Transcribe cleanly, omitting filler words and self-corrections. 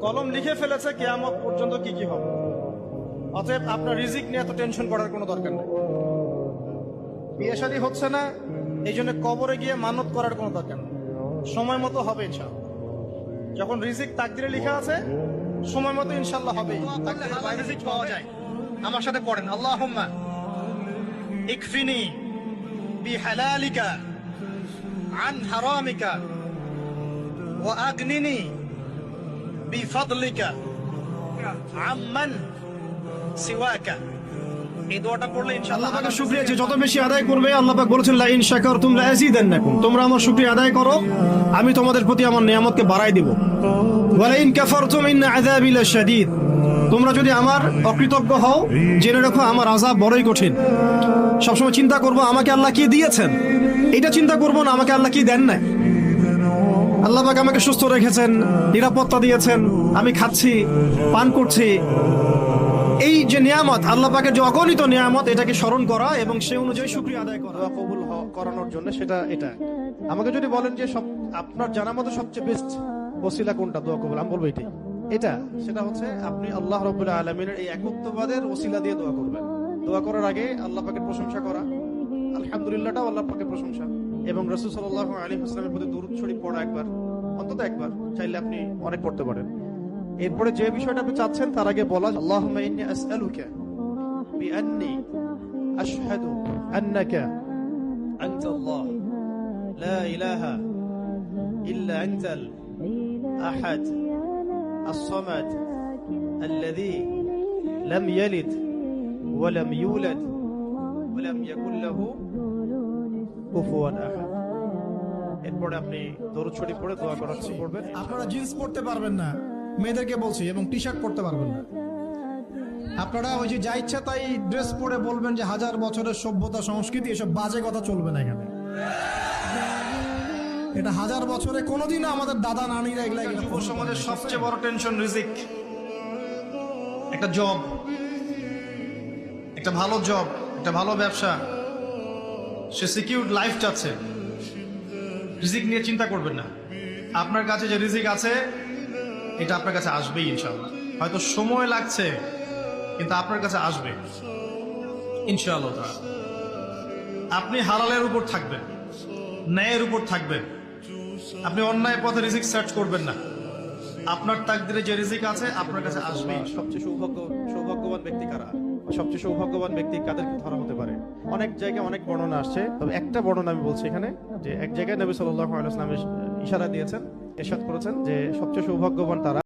কলম লিখে ফেলেছে কিয়ামত পর্যন্ত কি কি হবে। অতএব আপনার রিজিক নিয়ে এত টেনশন করার কোনো দরকার নেই। বিয়ে শাদী হচ্ছে না, এই জন্য কবরে গিয়ে মানত করার কোনো দরকার নেই। সময় মতো হবে ইনশাআল্লাহ। যখন রিজিক তাকদিরে লেখা আছে, সময় মতো ইনশাআল্লাহ হবে। তাকদিরের বাইরে রিজিক পাওয়া যায়। আমার সাথে পড়েন, আল্লাহুম্মা ইকফিনি বিহালালিকা আন হারামিকা ওয়া আগনিনি বিফাদলিকা আম্মান সিওয়াকা। এই দোয়াটা পড়লে ইনশাআল্লাহ আল্লাহ পাকের শুকরিয়া যে যত বেশি আদায় করবে, আল্লাহ পাক বলেছেন লা ইন শাকারতুম লা আযীদান্নাকুম, তোমরা আমার শুকরিয়া আদায় করো, আমি তোমাদের প্রতি আমার নিয়ামতকে বাড়াই দেব। ওয়া লা ইন কাফারতুম ইন আযাবি লাশাদীদ, তোমরা যদি আমার অকৃতজ্ঞ হও, জেনে রাখো আমার আযাব বড়ই কঠিন। সবসময় চিন্তা করব আমাকে আল্লাহ কি দিয়েছেন, এটা চিন্তা করব না আমাকে আল্লাহ কি দেন নাই। আল্লাহ পাক আমাকে সুস্থ রেখেছেন, নিরাপত্তা দিয়েছেন, আমি খাচ্ছি, পান করছি। এই যে নিয়ামত, আল্লাহ পাকের যে অগণিত নিয়ামত, এটাকে স্মরণ করা এবং সেই অনুযায়ী শুকরিয়া আদায় করা, কবুল করানোর জন্য সেটা এটা। আমাকে যদি বলেন যে সব আপনার জানার মতো সবচেয়ে বেস্ট ওসিলা কোনটা দোয়া কবুল, আমি বলবো এটা সেটা হচ্ছে আপনি আল্লাহ রাব্বুল আলামিনের এই একত্ববাদের ওসিলা দিয়ে দোয়া করবেন। দোয়া করার আগে আল্লাহ পাকের প্রশংসা করা, আলহামদুলিল্লাহটাও আল্লাহ পাকের প্রশংসা, এবং রাসূল সাল্লাল্লাহু আলাইহি ওয়াসাল্লামের প্রতি দরুদ শরীফ পড়া একবার, অন্তত একবার, চাইলে আপনি অনেক পড়তে পারেন। এরপরে যে বিষয়টা আপনি চাচ্ছেন তার আগে বলা, আল্লাহুম্মা ইন্নী আসআলুকা বিআন্নী আশহাদু আন্নাকা আনতাল্লাহ লা ইলাহা ইল্লা আনতাল আহাদ الصمد الذي لم يلد ولم يولد ولم يكن له كفوا احد। এরপরে আপনি দরুদ শরীফ পড়ে দোয়া করার শুরু করবেন। আপনারা জিন্স পরতে পারবেন না, মেয়েদেরকে বলছি, এবং টি শার্ট পরতে পারবেন না। আপনারা ওই যে যা ইচ্ছা তাই ড্রেস পরে বলবেন যে হাজার বছরের সভ্যতা সংস্কৃতি, এসব বাজে কথা চলবে না এখানে। এটা হাজার বছরে কোনোদিনও আমাদের দাদা নানিরা এগুলা যুব সমাজের সবচেয়ে বড় টেনশন রিজিক। একটা জব, একটা ভালো জব, একটা ভালো ব্যবসা, সে সিকিউরড লাইফ চাচ্ছে। রিজিক নিয়ে চিন্তা করবেন না, আপনার কাছে যে রিজিক আছে এটা আপনার কাছে আসবেই ইনশাআল্লাহ। হয়তো সময় লাগছে, কিন্তু আপনার কাছে আসবে ইনশাআল্লাহ। আপনি হালালের উপর থাকবেন, ন্যায়ের উপর থাকবেন, আপনি অন্যায় পথে রিজিক সার্চ করবেন না। আপনার তাকদিরে যে রিজিক আছে আপনার কাছে আসবে। সবচেয়ে সৌভাগ্যবান ব্যক্তি কারা? সবচেয়ে সৌভাগ্যবান ব্যক্তি কাদেরকে ধরা হতে পারে? অনেক জায়গায় অনেক বর্ণনা আসছে, তবে একটা বর্ণনা আমি বলছি এখানে, যে এক জায়গায় নবী সাল্লাল্লাহু আলাইহি ওয়াসাল্লাম ইশারা দিয়েছেন, ইরশাদ করেছেন যে সবচেয়ে সৌভাগ্যবান তারা